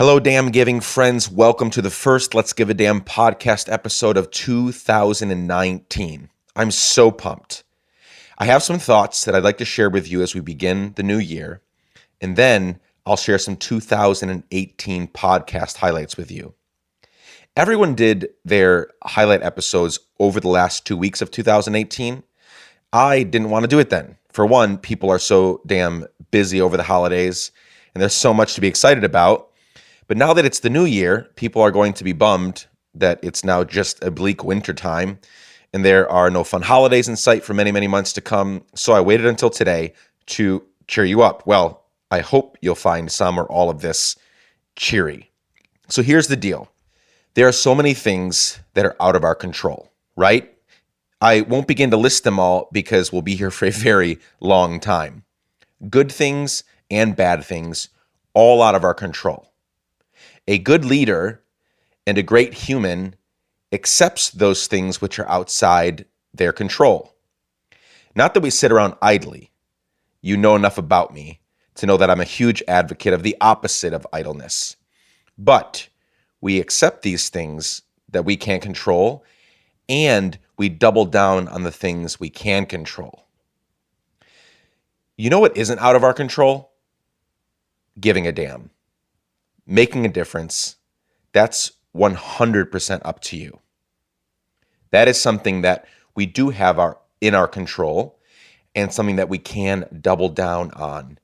Hello, damn giving friends. Welcome to the first Let's Give a Damn podcast episode of 2019. I'm so pumped. I have some thoughts that I'd like to share with you as we begin the new year, and then I'll share some 2018 podcast highlights with you. Everyone did their highlight episodes over the last 2 weeks of 2018. I didn't want to do it then. For one, people are so damn busy over the holidays, and there's so much to be excited about. But now that it's the new year, people are going to be bummed that it's now just a bleak winter time and there are no fun holidays in sight for many, many months to come. So I waited until today to cheer you up. Well, I hope you'll find some or all of this cheery. So here's the deal. There are so many things that are out of our control, right? I won't begin to list them all because we'll be here for a very long time. Good things and bad things, all out of our control. A good leader and a great human accepts those things which are outside their control. Not that we sit around idly. You know enough about me to know that I'm a huge advocate of the opposite of idleness. But we accept these things that we can't control, and we double down on the things we can control. You know what isn't out of our control? Giving a damn. Making a difference, that's 100% up to you. That is something that we do have in our control and something that we can double down on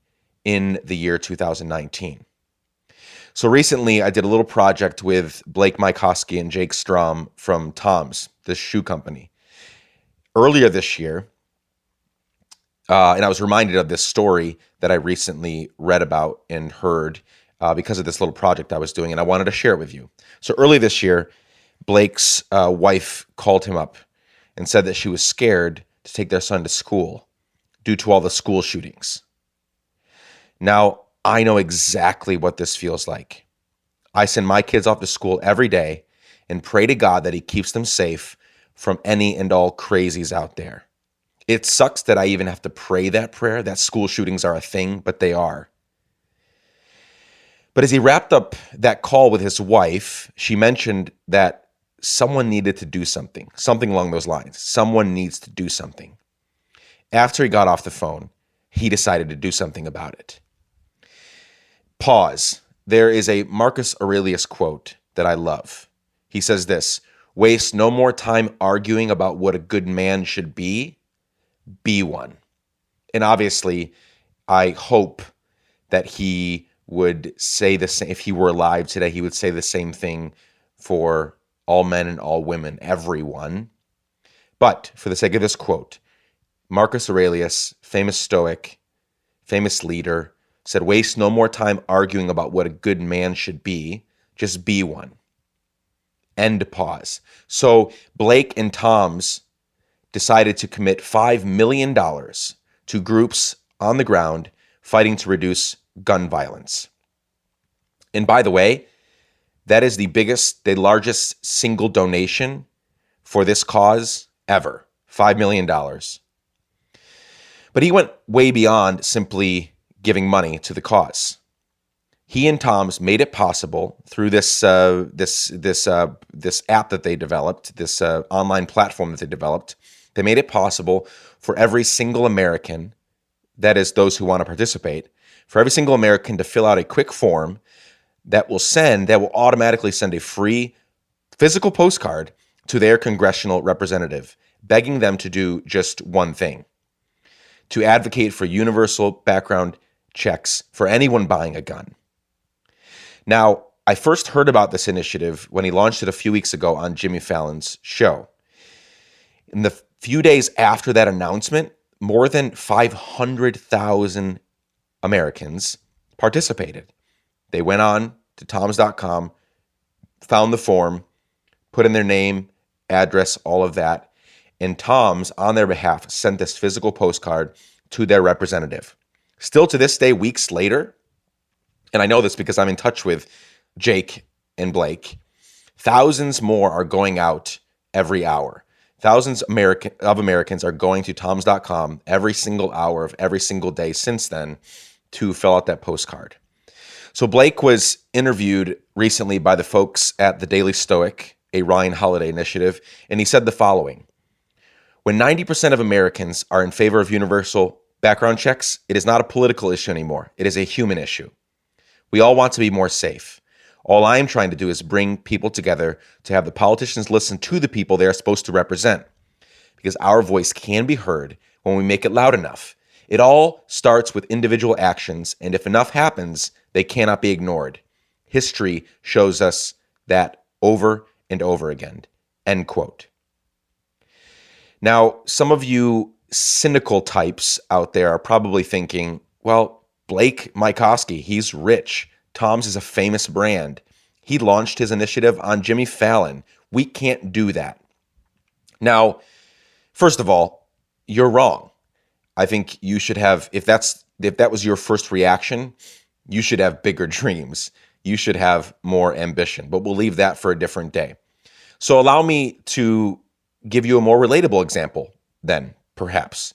in the year 2019. So recently I did a little project with Blake Mykoski and Jake Strom from Tom's, the shoe company. Earlier this year, and I was reminded of this story that I recently read about and heard because of this little project I was doing, and I wanted to share it with you. So early this year, Blake's wife called him up and said that she was scared to take their son to school due to all the school shootings. Now, I know exactly what this feels like. I send my kids off to school every day and pray to God that he keeps them safe from any and all crazies out there. It sucks that I even have to pray that prayer, that school shootings are a thing, but they are. But as he wrapped up that call with his wife, she mentioned that someone needed to do something along those lines. Someone needs to do something. After he got off the phone, he decided to do something about it. Pause. There is a Marcus Aurelius quote that I love. He says this: "Waste no more time arguing about what a good man should be one." And obviously, I hope that he would say the same. If he were alive today, he would say the same thing for all men and all women, everyone. But for the sake of this quote, Marcus Aurelius, famous Stoic, famous leader, said, "Waste no more time arguing about what a good man should be, just be one." End pause. So Blake and Tom's decided to commit $5 million to groups on the ground fighting to reduce gun violence. And by the way, that is the largest single donation for this cause ever, $5 million. But he went way beyond simply giving money to the cause. He and Tom's made it possible through this app that they developed, this online platform that they developed. They made it possible for every single American, that is those who want to participate, for every single American to fill out a quick form that will automatically send a free physical postcard to their congressional representative, begging them to do just one thing: to advocate for universal background checks for anyone buying a gun. Now, I first heard about this initiative when he launched it a few weeks ago on Jimmy Fallon's show. In the few days after that announcement, more than 500,000 Americans participated. They went on to toms.com, found the form, put in their name, address, all of that, and Tom's, on their behalf, sent this physical postcard to their representative. Still to this day, weeks later, and I know this because I'm in touch with Jake and Blake, thousands more are going out every hour. Thousands of Americans are going to toms.com every single hour of every single day since then to fill out that postcard. So Blake was interviewed recently by the folks at the Daily Stoic, a Ryan Holiday initiative, and he said the following. When 90% of Americans are in favor of universal background checks, it is not a political issue anymore. It is a human issue. We all want to be more safe. All I am trying to do is bring people together to have the politicians listen to the people they are supposed to represent, because our voice can be heard when we make it loud enough. It all starts with individual actions, and if enough happens, they cannot be ignored. History shows us that over and over again. End quote. Now, some of you cynical types out there are probably thinking, well, Blake Mycoskie, he's rich. Tom's is a famous brand. He launched his initiative on Jimmy Fallon. We can't do that. Now, first of all, you're wrong. I think you should have, if that was your first reaction, you should have bigger dreams. You should have more ambition, but we'll leave that for a different day. So allow me to give you a more relatable example then, perhaps.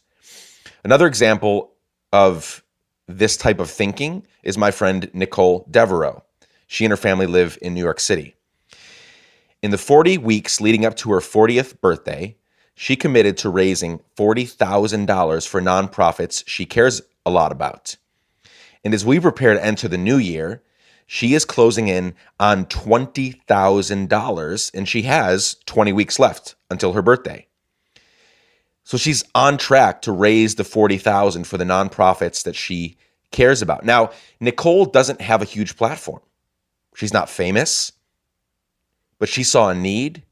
Another example of this type of thinking is my friend Nicole Devereaux. She and her family live in New York City. In the 40 weeks leading up to her 40th birthday, she committed to raising $40,000 for nonprofits she cares a lot about. And as we prepare to enter the new year, she is closing in on $20,000, and she has 20 weeks left until her birthday. So she's on track to raise the $40,000 for the nonprofits that she cares about. Now, Nicole doesn't have a huge platform. She's not famous, but she saw a need.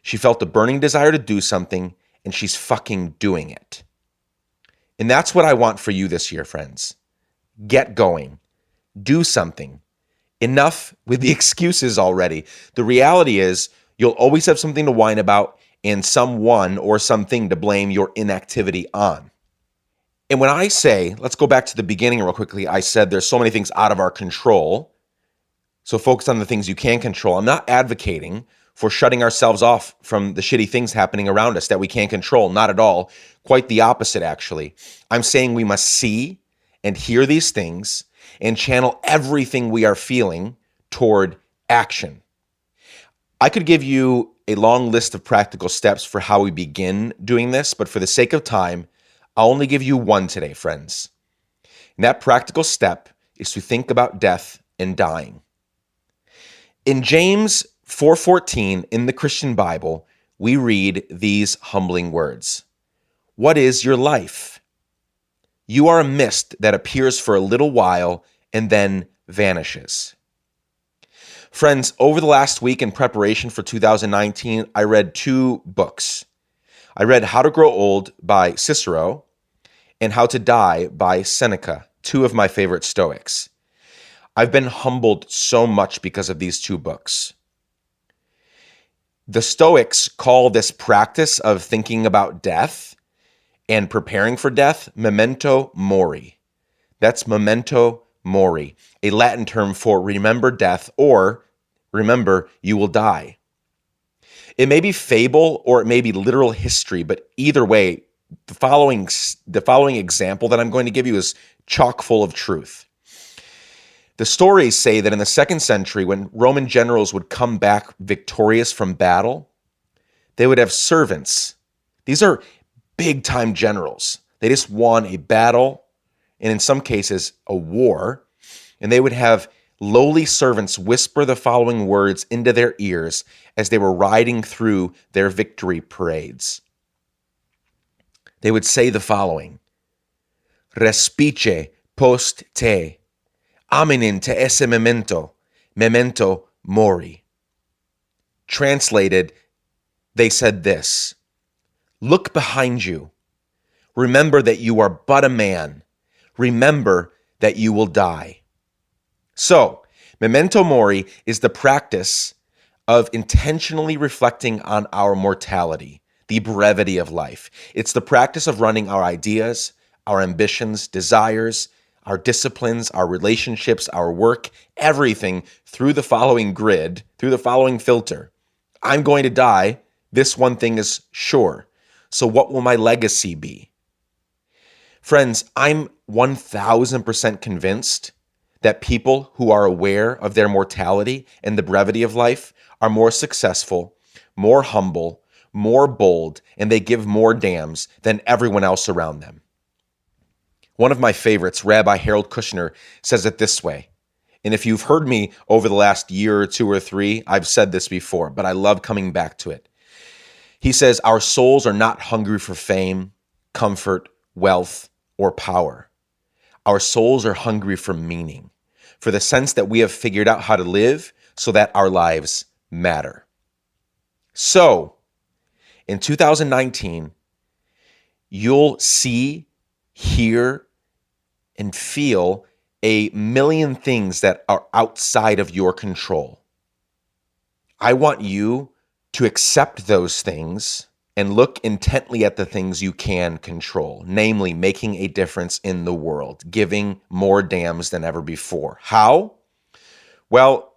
She felt a burning desire to do something, and she's fucking doing it. And that's what I want for you this year, friends. Get going. Do something. Enough with the excuses already. The reality is you'll always have something to whine about and someone or something to blame your inactivity on. And when I say, let's go back to the beginning real quickly, I said there's so many things out of our control. So focus on the things you can control. I'm not advocating for shutting ourselves off from the shitty things happening around us that we can't control. Not at all. Quite the opposite, actually. I'm saying we must see and hear these things and channel everything we are feeling toward action. I could give you a long list of practical steps for how we begin doing this, but for the sake of time, I'll only give you one today, friends. And that practical step is to think about death and dying. In James 4:14 in the Christian Bible, we read these humbling words. What is your life? You are a mist that appears for a little while and then vanishes. Friends, over the last week in preparation for 2019, I read two books. I read How to Grow Old by Cicero and How to Die by Seneca, two of my favorite Stoics. I've been humbled so much because of these two books. The Stoics call this practice of thinking about death and preparing for death Memento Mori. That's Memento Mori, a Latin term for remember death or remember you will die. It may be fable or it may be literal history, but either way, the following example that I'm going to give you is chock full of truth. The stories say that in the 2nd century, when Roman generals would come back victorious from battle, they would have servants. These are big-time generals. They just won a battle, and in some cases, a war, and they would have lowly servants whisper the following words into their ears as they were riding through their victory parades. They would say the following, Respice post te, aminin te esse memento, memento mori. Translated, they said this, look behind you. Remember that you are but a man. Remember that you will die. So, memento mori is the practice of intentionally reflecting on our mortality, the brevity of life. It's the practice of running our ideas, our ambitions, desires, our disciplines, our relationships, our work, everything through the following grid, through the following filter. I'm going to die. This one thing is sure. So what will my legacy be? Friends, I'm 1,000% convinced that people who are aware of their mortality and the brevity of life are more successful, more humble, more bold, and they give more damns than everyone else around them. One of my favorites, Rabbi Harold Kushner, says it this way. And if you've heard me over the last year or two or three, I've said this before, but I love coming back to it. He says, our souls are not hungry for fame, comfort, wealth, or power. Our souls are hungry for meaning, for the sense that we have figured out how to live so that our lives matter. So, in 2019, you'll see, hear, and feel a million things that are outside of your control. I want you to accept those things and look intently at the things you can control, namely making a difference in the world, giving more damns than ever before. How? Well,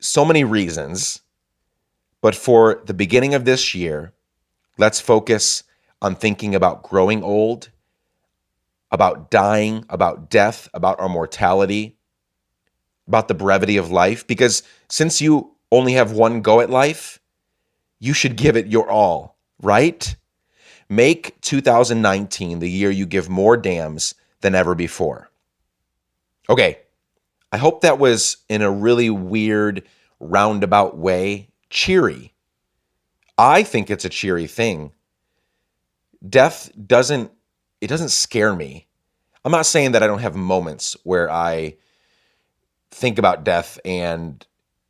so many reasons, but for the beginning of this year, let's focus on thinking about growing old, about dying, about death, about our mortality, about the brevity of life, because since you only have one go at life, you should give it your all, right? Make 2019 the year you give more damns than ever before. Okay, I hope that was in a really weird, roundabout way, cheery. I think it's a cheery thing. Death doesn't scare me. I'm not saying that I don't have moments where I think about death and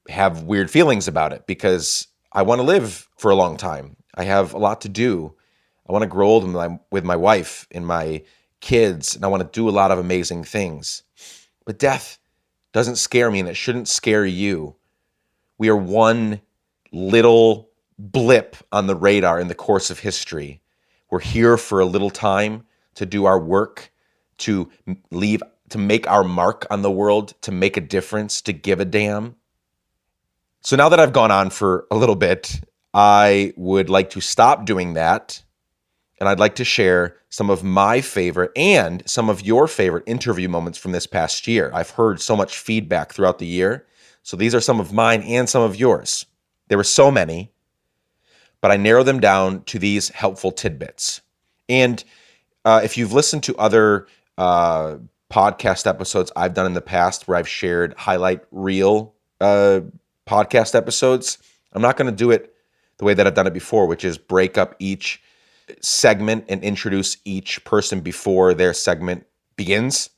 have weird feelings about it, because I want to live for a long time. I have a lot to do. I want to grow old with my wife and my kids, and I want to do a lot of amazing things. But death doesn't scare me, and it shouldn't scare you. We are one little blip on the radar in the course of history. We're here for a little time to do our work, to make our mark on the world, to make a difference, to give a damn. So now that I've gone on for a little bit, I would like to stop doing that, and I'd like to share some of my favorite and some of your favorite interview moments from this past year. I've heard so much feedback throughout the year, so these are some of mine and some of yours. There were so many, but I narrowed them down to these helpful tidbits. And if you've listened to other podcast episodes I've done in the past where I've shared highlight reel podcast episodes, I'm not going to do it the way that I've done it before, which is break up each segment and introduce each person before their segment begins.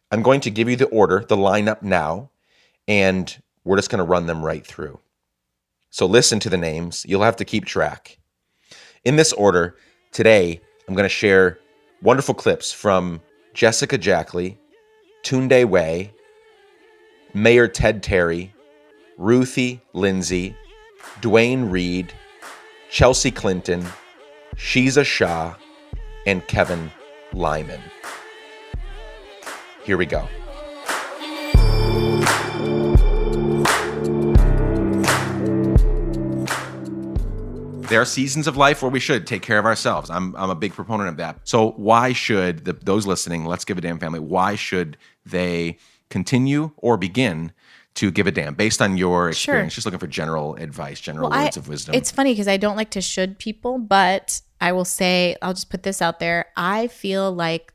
I'm going to give you the order, the lineup now, and we're just going to run them right through. So listen to the names. You'll have to keep track. In this order, today, I'm going to share wonderful clips from Jessica Jackley, Tunde Way, Mayor Ted Terry, Ruthie Lindsay, Dwayne Reed, Chelsea Clinton, Shiza Shah, and Kevin Lyman. Here we go. There are seasons of life where we should take care of ourselves. I'm a big proponent of that. So why should those listening, Let's Give a Damn family, why should they continue or begin to give a damn based on your experience? Sure. Just looking for general advice, general words of wisdom. It's funny because I don't like to should people, but I will say, I'll just put this out there. I feel like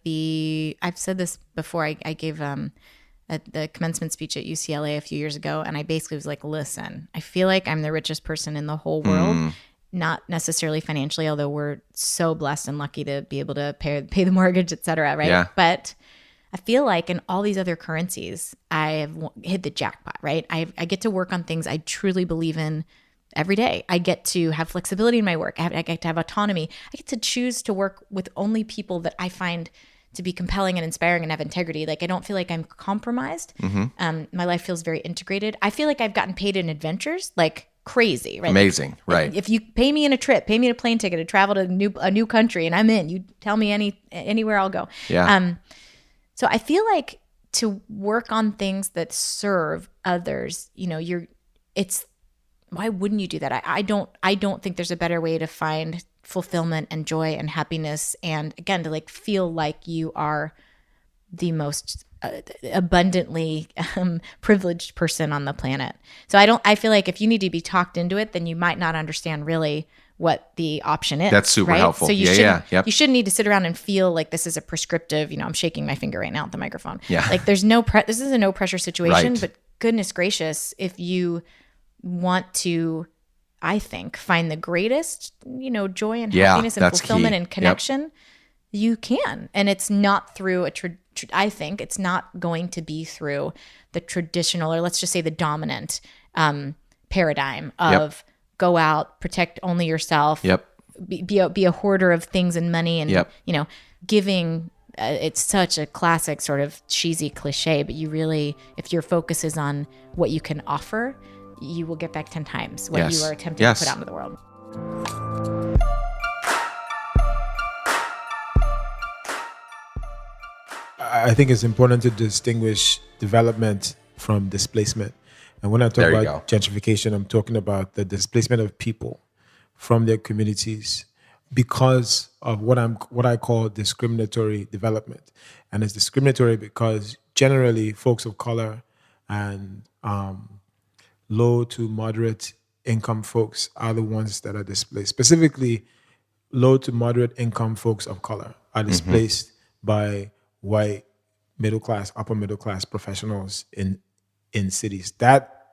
I've said this before. I gave the commencement speech at UCLA a few years ago, and I basically was like, listen, I feel like I'm the richest person in the whole world. Not necessarily financially, although we're so blessed and lucky to be able to pay the mortgage, et cetera, right? Yeah. But I feel like in all these other currencies, I have hit the jackpot, right? I get to work on things I truly believe in every day. I get to have flexibility in my work. I get to have autonomy. I get to choose to work with only people that I find to be compelling and inspiring and have integrity. Like, I don't feel like I'm compromised. My life feels very integrated. I feel like I've gotten paid in adventures, like crazy, right? Amazing, right? If you pay me in a trip, pay me a plane ticket to travel to a new country, and I'm in. You tell me anywhere, I'll go. Yeah. So I feel like to work on things that serve others, why wouldn't you do that? I don't think there's a better way to find fulfillment and joy and happiness, and again, to like feel like you are the most abundantly privileged person on the planet. So I feel like if you need to be talked into it, then you might not understand really what the option is. That's super right? helpful. So you Yep. you shouldn't need to sit around and feel like this is a prescriptive, I'm shaking my finger right now at the microphone. Yeah. Like this is a no pressure situation, Right. but goodness gracious, if you want to, I think, find the greatest, joy and Yeah, happiness and that's fulfillment key. and connection, you can. And it's not through I think it's not going to be through the traditional, or let's just say the dominant paradigm of go out, protect only yourself, Yep. be a hoarder of things and money, and giving. It's such a classic sort of cheesy cliche, but you really, if your focus is on what you can offer, you will get back 10 times what you are attempting to put out into the world. I think it's important to distinguish development from displacement. And when I talk about gentrification, I'm talking about the displacement of people from their communities because of what I call discriminatory development. And it's discriminatory because generally folks of color and low to moderate income folks are the ones that are displaced. Specifically, low to moderate income folks of color are displaced by white middle class, upper middle class professionals in cities. That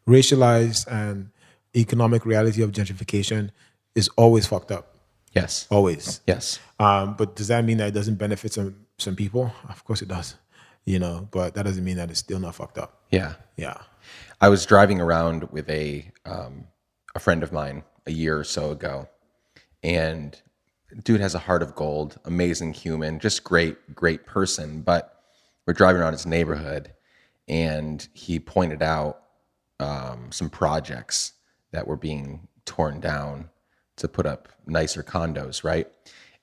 racialized and economic reality of gentrification is always fucked up. Yes. Always. Yes. But does that mean that it doesn't benefit some people? Of course it does. But that doesn't mean that it's still not fucked up. Yeah. Yeah. I was driving around with a friend of mine a year or so ago, and dude has a heart of gold, amazing human, just great person. But we're driving around his neighborhood, and he pointed out some projects that were being torn down to put up nicer condos, right?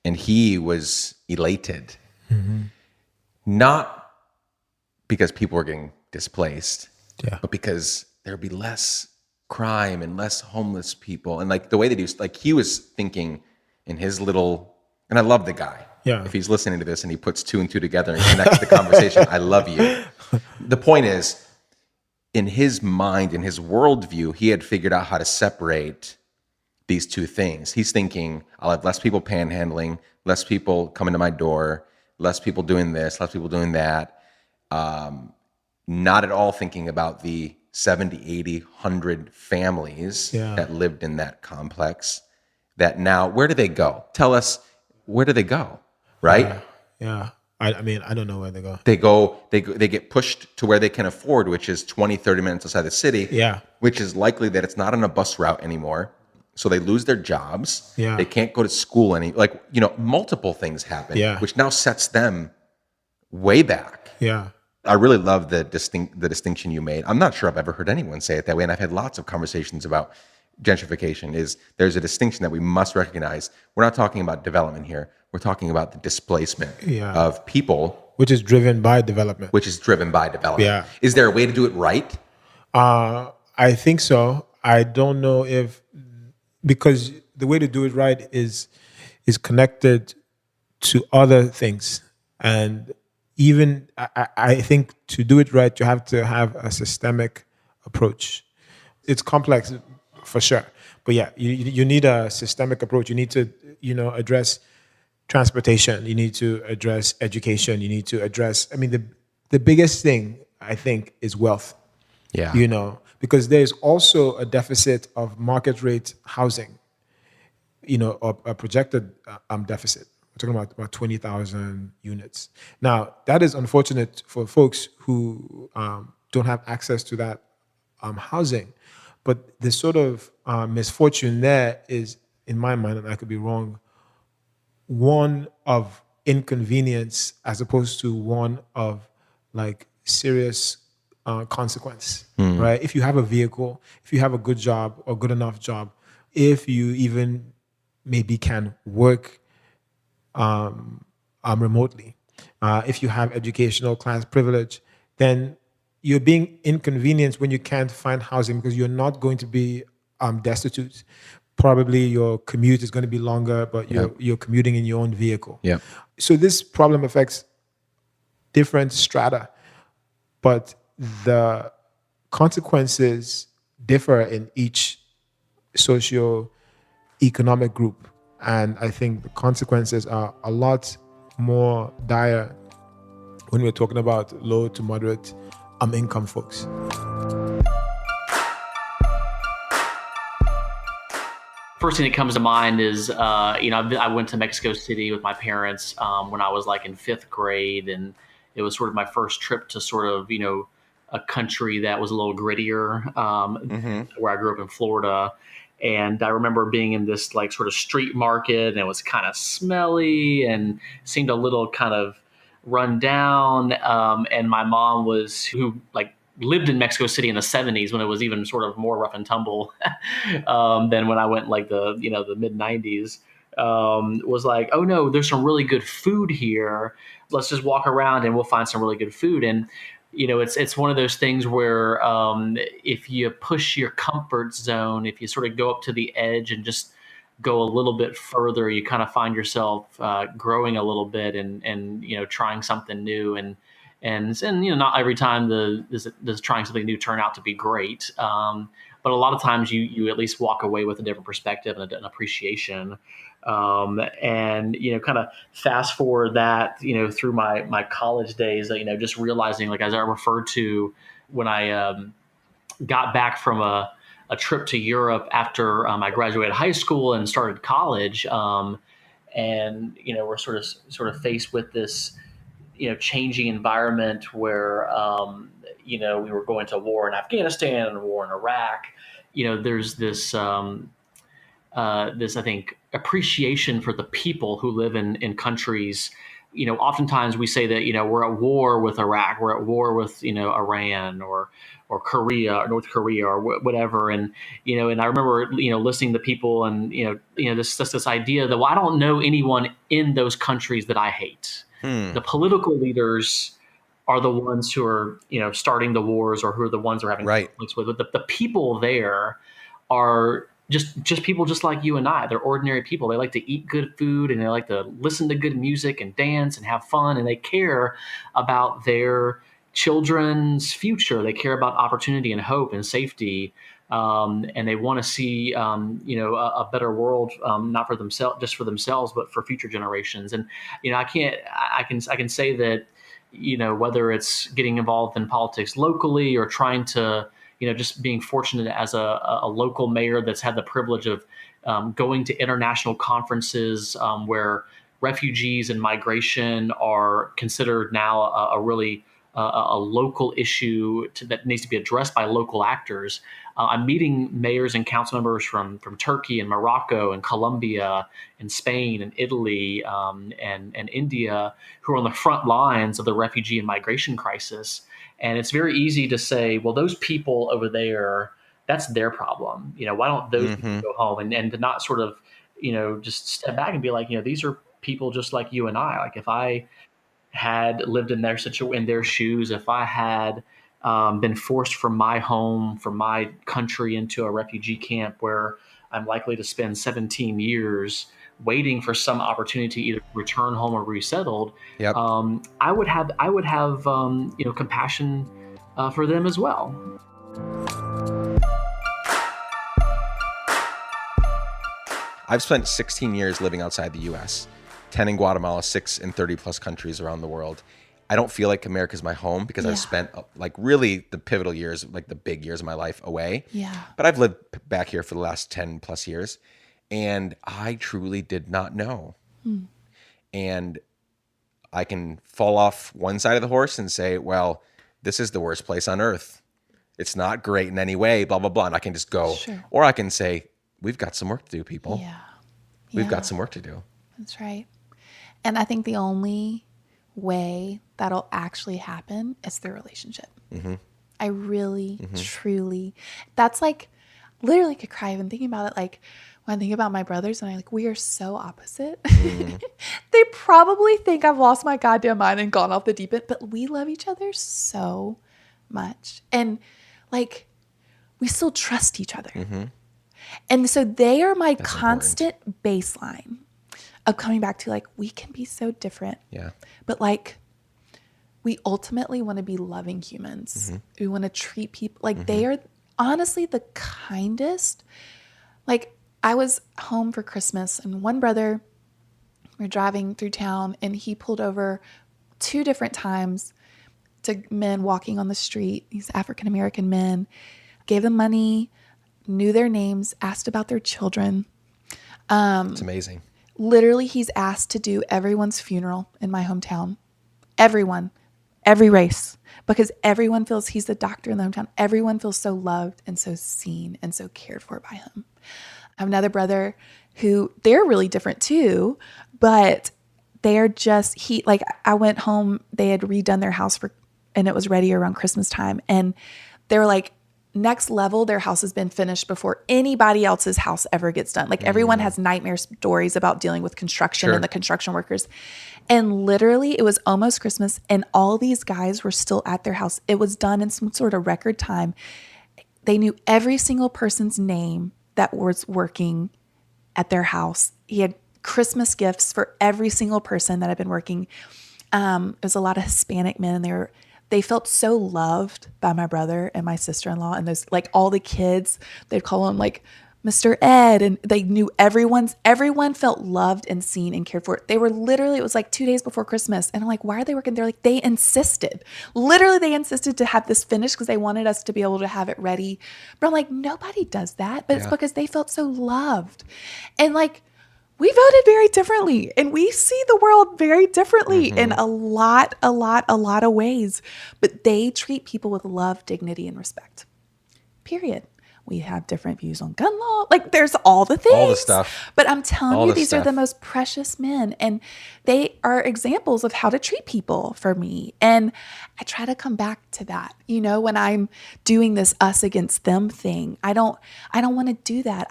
And he was elated, not because people were getting displaced, but because there'd be less crime and less homeless people. And like the way they do, like he was thinking in his little, and I love the guy. Yeah. If he's listening to this and he puts two and two together and connects the conversation, I love you. The point is, in his mind, in his worldview, he had figured out how to separate these two things. He's thinking, I'll have less people panhandling, less people coming to my door, less people doing this, less people doing that. Not at all thinking about the 70, 80, 100 families that lived in that complex that now, where do they go? Tell us, where do they go, right? Yeah. I mean, I don't know where they go. They get pushed to where they can afford, which is 20, 30 minutes outside the city, which is likely that it's not on a bus route anymore. So they lose their jobs. They can't go to school multiple things happen, which now sets them way back. Yeah. I really love the distinction you made. I'm not sure I've ever heard anyone say it that way, and I've had lots of conversations about gentrification. There's a distinction that we must recognize. We're not talking about development here. We're talking about the displacement of people, which is driven by development. Yeah. Is there a way to do it right? I think so. I don't know because the way to do it right is connected to other things. And even I think to do it right, you have to have a systemic approach. It's complex for sure. But yeah, you need a systemic approach. You need to, address transportation. You need to address education. You need to address, the biggest thing I think is wealth. Yeah. Because there's also a deficit of market rate housing, or a projected deficit. We're talking about 20,000 units. Now, that is unfortunate for folks who don't have access to that housing. But the sort of misfortune there is, in my mind, and I could be wrong, one of inconvenience as opposed to one of like serious consequence, right? If you have a vehicle, if you have a good job or good enough job, if you even maybe can work remotely, if you have educational class privilege, then you're being inconvenienced when you can't find housing because you're not going to be destitute. Probably your commute is going to be longer, but you're commuting in your own vehicle. Yep. So this problem affects different strata, but the consequences differ in each socio-economic group. And I think the consequences are a lot more dire when we're talking about low to moderate income folks. First thing that comes to mind is, I went to Mexico City with my parents when I was like in 5th grade, and it was sort of my first trip to sort of, a country that was a little grittier, where I grew up in Florida. And I remember being in this like sort of street market, and it was kind of smelly and seemed a little kind of run down. And my mom who lived in Mexico City in the 70s when it was even sort of more rough and tumble than when I went like the mid 90s. Was like, oh no, there's some really good food here. Let's just walk around and we'll find some really good food. And it's one of those things where if you push your comfort zone, if you sort of go up to the edge and just go a little bit further, you kind of find yourself growing a little bit and trying something new. And not every time does trying something new turn out to be great. But a lot of times you at least walk away with a different perspective and an appreciation. And kind of fast forward that through my college days, just realizing, like as I referred to when I got back from a trip to Europe after I graduated high school and started college, and we're sort of faced with this changing environment where we were going to war in Afghanistan and war in Iraq. There's this I think appreciation for the people who live in countries. Oftentimes we say that we're at war with Iraq, we're at war with Iran or Korea or North Korea or whatever, and and I remember listening to people and this idea that, well, I don't know anyone in those countries that I hate. The political leaders are the ones who are starting the wars, or who are the ones who are having conflicts with. But the people there are just people just like you and I. They're ordinary people. They like to eat good food, and they like to listen to good music and dance and have fun, and they care about their children's future. They care about opportunity and hope and safety, and they want to see a better world, not for themselves, just for themselves, but for future generations. And I can say that whether it's getting involved in politics locally or trying to just being fortunate as a local mayor that's had the privilege of going to international conferences where refugees and migration are considered now a really a local issue that needs to be addressed by local actors. I'm meeting mayors and council members from Turkey and Morocco and Colombia and Spain and Italy and India, who are on the front lines of the refugee and migration crisis. And it's very easy to say, well, those people over there, that's their problem. Why don't those people go home? And to not sort of, just step back and be like, these are people just like you and I. Like if I had lived in their shoes, if I had been forced from my home, from my country into a refugee camp where I'm likely to spend 17 years waiting for some opportunity to either return home or resettled, I would have compassion for them as well. I've spent 16 years living outside the U.S., 10 in Guatemala, 6 in 30 plus countries around the world. I don't feel like America's my home because I've spent like really the pivotal years, like the big years of my life away. Yeah. But I've lived back here for the last 10 plus years, and I truly did not know. And I can fall off one side of the horse and say, well, this is the worst place on earth. It's not great in any way, blah, blah, blah. And I can just go. Sure. Or I can say, we've got some work to do, people. Yeah. We've got some work to do. That's right. And I think the only way that'll actually happen is through relationship. I really, truly, that's like, literally could cry even thinking about it. Like when I think about my brothers and we are so opposite. They probably think I've lost my goddamn mind and gone off the deep end, but we love each other so much. And like, we still trust each other. And so they are my constant baseline of coming back to like, we can be so different. Yeah. But like, we ultimately want to be loving humans. We want to treat people like they are honestly the kindest. Like, I was home for Christmas, and one brother, we're driving through town, and he pulled over 2 different times to men walking on the street, these African-American men, gave them money, knew their names, asked about their children. It's amazing. Literally, he's asked to do everyone's funeral in my hometown. Everyone, every race, because everyone feels he's the doctor in the hometown. Everyone feels so loved and so seen and so cared for by him. I have another brother who, they're really different too, but they are just, I went home, they had redone their house and it was ready around Christmas time. And they were like, next level, their house has been finished before anybody else's house ever gets done. Like, everyone has nightmare stories about dealing with construction and the construction workers. And literally, it was almost Christmas, and all these guys were still at their house. It was done in some sort of record time. They knew every single person's name that was working at their house. He had Christmas gifts for every single person that had been working. It was a lot of Hispanic men, and they felt so loved by my brother and my sister-in-law, and those, like, all the kids, they'd call him like Mr. Ed, and they knew everyone felt loved and seen and cared for. They were literally, it was like 2 days before Christmas, and I'm like, why are they working? They're like, they insisted to have this finished because they wanted us to be able to have it ready. But I'm like, nobody does that, but it's because they felt so loved. And like, we voted very differently, and we see the world very differently in a lot of ways, but they treat people with love, dignity, and respect. Period. We have different views on gun law. Like, there's all the things. All the stuff. But I'm telling you, these stuff. are the most precious men. And they are examples of how to treat people for me. And I try to come back to that. You know, when I'm doing this us against them thing, I don't want to do that.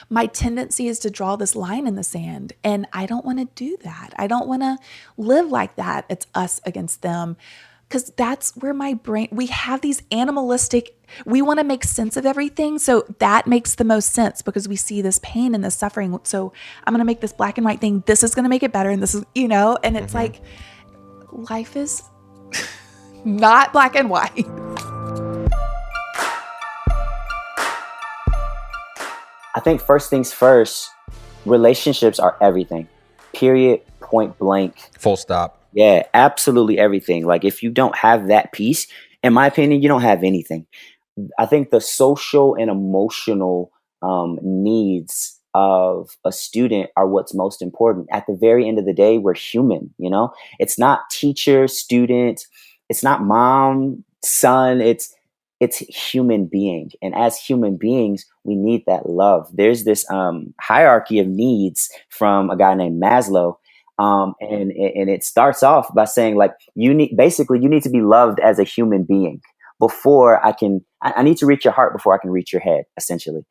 My tendency is to draw this line in the sand. And I don't want to do that. I don't want to live like that. It's us against them. Because that's where my brain, we have these animalistic, we want to make sense of everything. So that makes the most sense because we see this pain and this suffering. So I'm going to make this black and white thing. This is going to make it better. And this is, and it's like, life is not black and white. I think first things first, relationships are everything. Period, point blank. Full stop. Yeah, absolutely everything. Like, if you don't have that piece, in my opinion, you don't have anything. I think the social and emotional needs of a student are what's most important. At the very end of the day, we're human, It's not teacher, student. It's not mom, son. It's human being. And as human beings, we need that love. There's this hierarchy of needs from a guy named Maslow. And it starts off by saying, like, you need to be loved as a human being before I need to reach your heart before I can reach your head, essentially.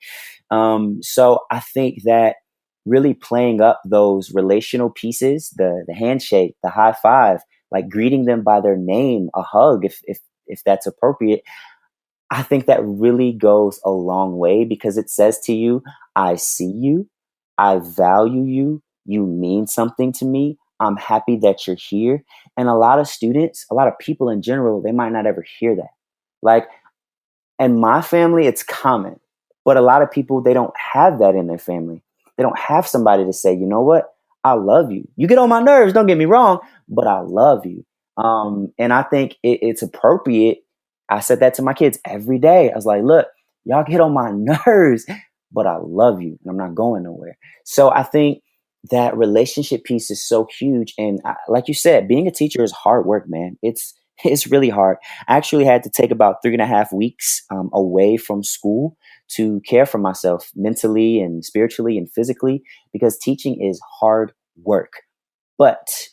So I think that really playing up those relational pieces, the handshake, the high five, like greeting them by their name, a hug, if that's appropriate, I think that really goes a long way because it says to you, I see you, I value you. You mean something to me. I'm happy that you're here. And a lot of students, a lot of people in general, they might not ever hear that. Like, in my family, it's common. But a lot of people, they don't have that in their family. They don't have somebody to say, you know what? I love you. You get on my nerves, don't get me wrong, but I love you. And I think it's appropriate. I said that to my kids every day. I was like, look, y'all get on my nerves, but I love you and I'm not going nowhere. So I think that relationship piece is so huge. And like you said, being a teacher is hard work, man. It's really hard. I actually had to take about 3.5 weeks away from school to care for myself mentally and spiritually and physically, because teaching is hard work. But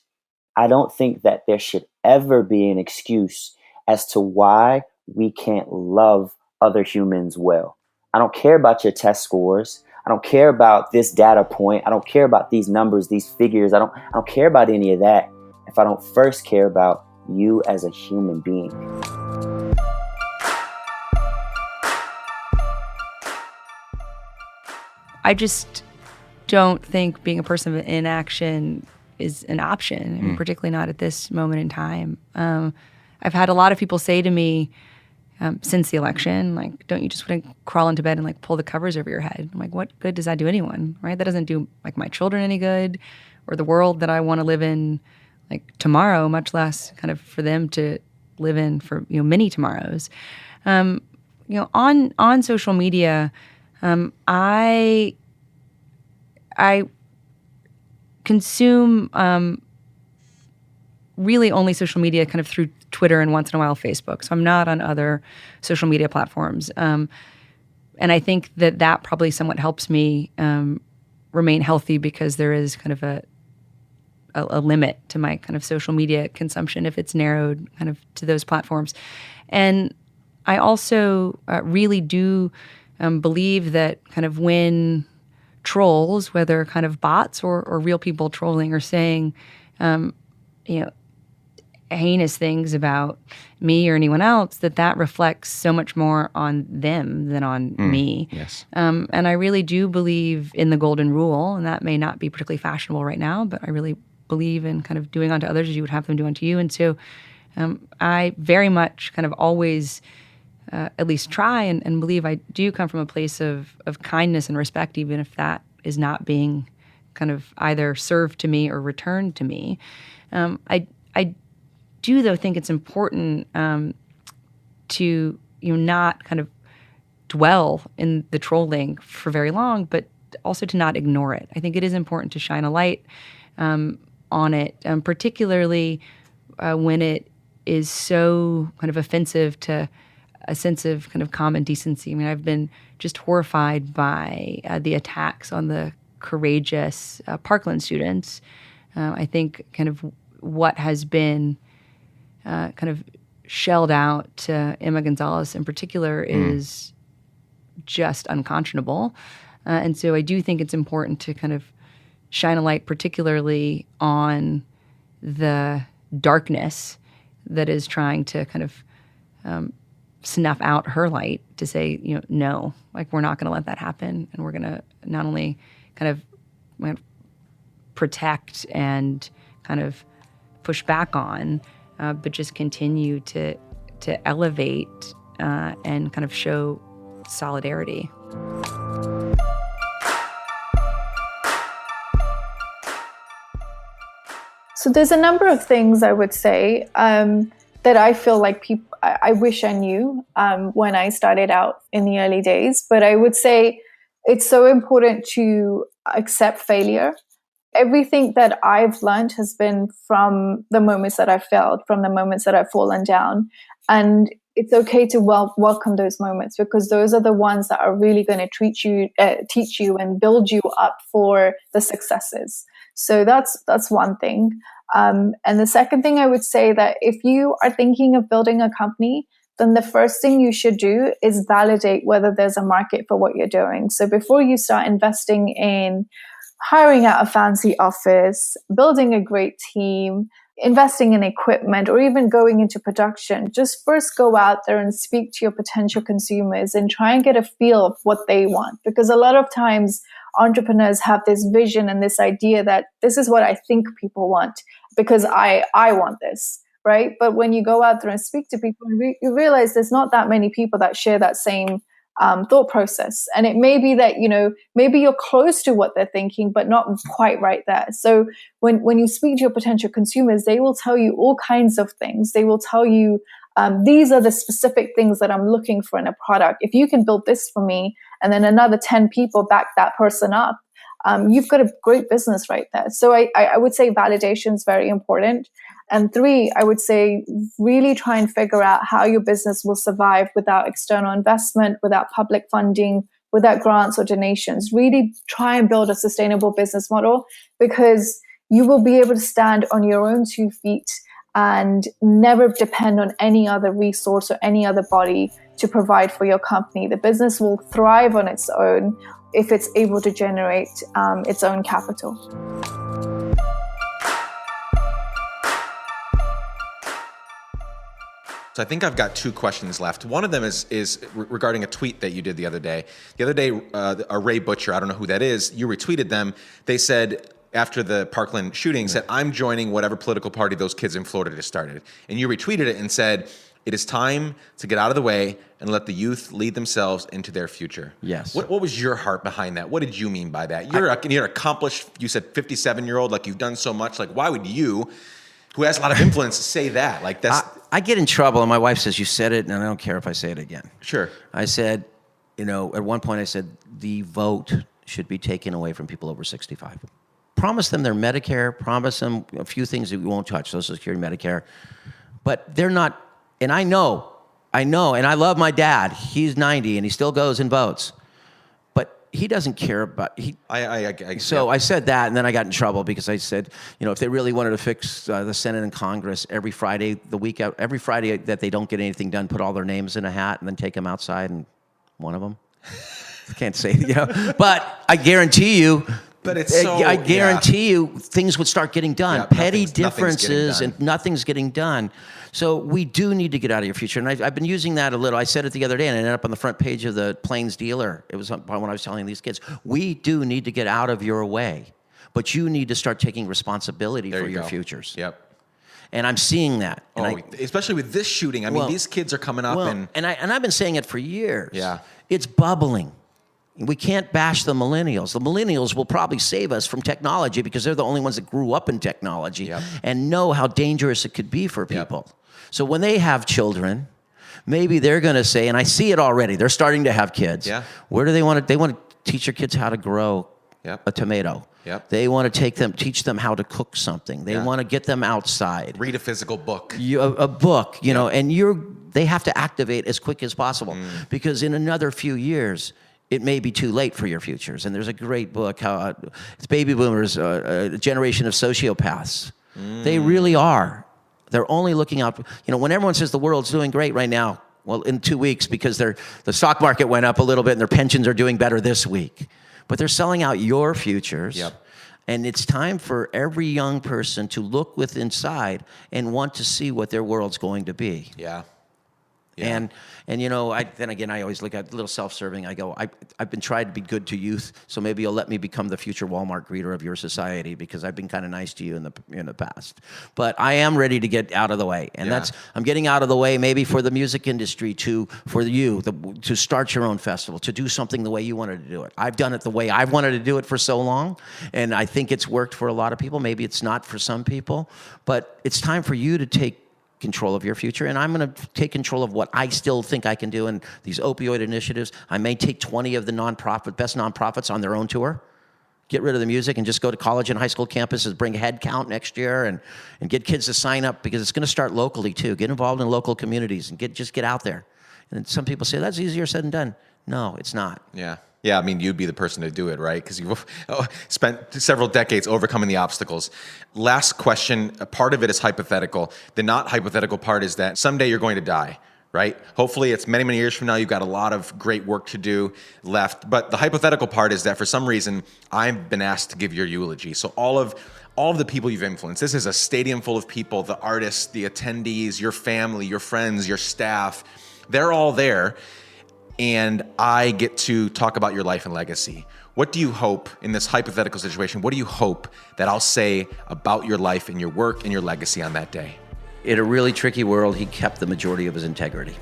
I don't think that there should ever be an excuse as to why we can't love other humans well. I don't care about your test scores. I don't care about this data point. I don't care about these numbers, these figures. I don't care about any of that if I don't first care about you as a human being. I just don't think being a person of inaction is an option, and particularly not at this moment in time. I've had a lot of people say to me since the election, like, don't you just want to crawl into bed and like pull the covers over your head? I'm like, what good does that do anyone, right? That doesn't do like my children any good or the world that I want to live in like tomorrow, much less kind of for them to live in for, many tomorrows. On social media, I consume really only social media kind of through Twitter and once in a while Facebook. So I'm not on other social media platforms. And I think that probably somewhat helps me remain healthy because there is kind of a limit to my kind of social media consumption if it's narrowed kind of to those platforms. And I also really do believe that kind of when trolls, whether kind of bots or real people trolling, are saying, heinous things about me or anyone else, that reflects so much more on them than on me. Yes. And I really do believe in the golden rule, and that may not be particularly fashionable right now, but I really believe in kind of doing unto others as you would have them do unto you. And so I very much kind of always at least try and believe I do come from a place of kindness and respect, even if that is not being kind of either served to me or returned to me. I do, though, think it's important to not kind of dwell in the trolling for very long, but also to not ignore it. I think it is important to shine a light on it, particularly when it is so kind of offensive to a sense of kind of common decency. I mean, I've been just horrified by the attacks on the courageous Parkland students. I think kind of what has been kind of shelled out to Emma Gonzalez in particular is just unconscionable. And so I do think it's important to kind of shine a light particularly on the darkness that is trying to kind of snuff out her light, to say, no, like, we're not going to let that happen. And we're going to not only kind of protect and kind of push back on, but just continue to elevate and kind of show solidarity. So there's a number of things I would say that I feel like I wish I knew when I started out in the early days. But I would say it's so important to accept failure. Everything that I've learned has been from the moments that I've failed, from the moments that I've fallen down. And it's okay to welcome those moments, because those are the ones that are really going to teach you and build you up for the successes. So that's one thing. And the second thing I would say, that if you are thinking of building a company, then the first thing you should do is validate whether there's a market for what you're doing. So before you start investing in hiring out a fancy office, building a great team, investing in equipment, or even going into production, just first go out there and speak to your potential consumers and try and get a feel of what they want. Because a lot of times entrepreneurs have this vision and this idea that this is what I think people want because I want this, right? But when you go out there and speak to people, you realize there's not that many people that share that same thought process. And it may be that, maybe you're close to what they're thinking, but not quite right there. So when you speak to your potential consumers, they will tell you all kinds of things. They will tell you, these are the specific things that I'm looking for in a product. If you can build this for me, and then another 10 people back that person up, you've got a great business right there. So I would say validation is very important. And 3, I would say really try and figure out how your business will survive without external investment, without public funding, without grants or donations. Really try and build a sustainable business model, because you will be able to stand on your own 2 feet and never depend on any other resource or any other body to provide for your company. The business will thrive on its own if it's able to generate its own capital. So I think I've got 2 questions left. One of them is regarding a tweet that you did the other day. The other day, Ray Butcher, I don't know who that is, you retweeted them. They said, after the Parkland shooting, said, I'm joining whatever political party those kids in Florida just started. And you retweeted it and said, it is time to get out of the way and let the youth lead themselves into their future. Yes. What was your heart behind that? What did you mean by that? You're an accomplished, you said 57-year-old, like you've done so much. Like, why would you, who has a lot of influence, say that? Like, that's... I get in trouble, and my wife says, you said it, and I don't care if I say it again. Sure. I said, at one point I said, the vote should be taken away from people over 65. Promise them their Medicare, promise them a few things that we won't touch, Social Security, Medicare. But they're not, and I know, and I love my dad. He's 90, and he still goes and votes. But he doesn't care about, So I said that, and then I got in trouble because I said, if they really wanted to fix the Senate and Congress, every Friday that they don't get anything done, put all their names in a hat and then take them outside, and one of them, I can't say, but I guarantee you, but it's so, I guarantee you things would start getting done. Yeah, Petty differences and nothing's getting done. So we do need to get out of your future. And I've been using that a little. I said it the other day and it ended up on the front page of the Plains Dealer. It was when I was telling these kids, we do need to get out of your way, but you need to start taking responsibility for your futures. Yep. And I'm seeing that. Especially with this shooting. I mean, these kids are coming up and I've been saying it for years. Yeah. It's bubbling. We can't bash the millennials. The millennials will probably save us from technology because they're the only ones that grew up in technology and know how dangerous it could be for people. Yep. So when they have children, maybe they're going to say, and I see it already, they're starting to have kids. Yeah. Where do they want to? They want to teach their kids how to grow a tomato. Yep. They want to teach them how to cook something. They want to get them outside. Read a physical book. A book, and they have to activate as quick as possible because in another few years, it may be too late for your futures. And there's a great book, it's Baby Boomers, a generation of sociopaths. They really are. They're only looking out. When everyone says the world's doing great right now, well, in 2 weeks because the stock market went up a little bit and their pensions are doing better this week. But they're selling out your futures. Yep. And it's time for every young person to look within inside and want to see what their world's going to be. Yeah. And then again, I always look at a little self-serving. I go, I've been trying to be good to youth, so maybe you'll let me become the future Walmart greeter of your society because I've been kind of nice to you in the past. But I am ready to get out of the way, and I'm getting out of the way maybe for the music industry to start your own festival, to do something the way you wanted to do it. I've done it the way I've wanted to do it for so long, and I think it's worked for a lot of people. Maybe it's not for some people, but it's time for you to take control of your future, and I'm going to take control of what I still think I can do in these opioid initiatives. I may take 20 of the best nonprofits on their own tour, get rid of the music, and just go to college and high school campuses, bring head count next year, and get kids to sign up because it's going to start locally too. Get involved in local communities and just get out there. And some people say that's easier said than done. No, it's not. Yeah. Yeah, I mean, you'd be the person to do it, right? Because you've spent several decades overcoming the obstacles. Last question, a part of it is hypothetical. The not hypothetical part is that someday you're going to die, right? Hopefully it's many, many years from now. You've got a lot of great work to do left. But the hypothetical part is that for some reason, I've been asked to give your eulogy. So all of the people you've influenced, this is a stadium full of people, the artists, the attendees, your family, your friends, your staff, they're all there. And I get to talk about your life and legacy. What do you hope in this hypothetical situation? What do you hope that I'll say about your life and your work and your legacy on that day? In a really tricky world, he kept the majority of his integrity.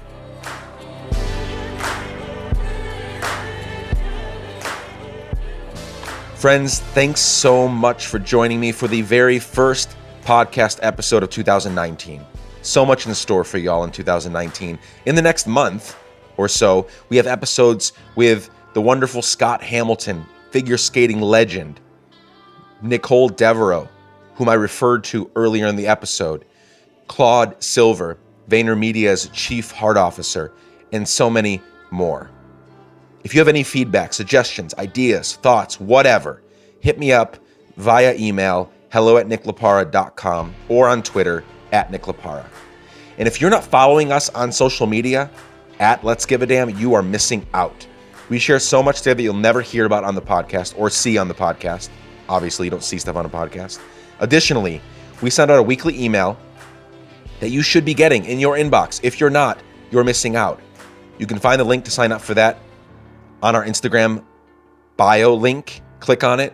Friends, thanks so much for joining me for the very first podcast episode of 2019. So much in store for y'all in 2019. In the next month or so, we have episodes with the wonderful Scott Hamilton, figure skating legend, Nicole Devereaux, whom I referred to earlier in the episode, Claude Silver, VaynerMedia's chief heart officer, and so many more. If you have any feedback, suggestions, ideas, thoughts, whatever, hit me up via email, hello@niclaparra.com, or on Twitter @NicLaparra. And if you're not following us on social media, @Let's Give a Damn, you are missing out. We share so much there that you'll never hear about on the podcast or see on the podcast. Obviously, you don't see stuff on a podcast. Additionally, we send out a weekly email that you should be getting in your inbox. If you're not, you're missing out. You can find the link to sign up for that on our Instagram bio link. Click on it.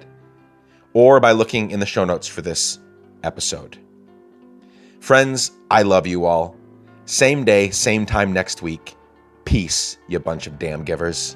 or by looking in the show notes for this episode. Friends, I love you all. Same day, same time next week. Peace, you bunch of damn givers.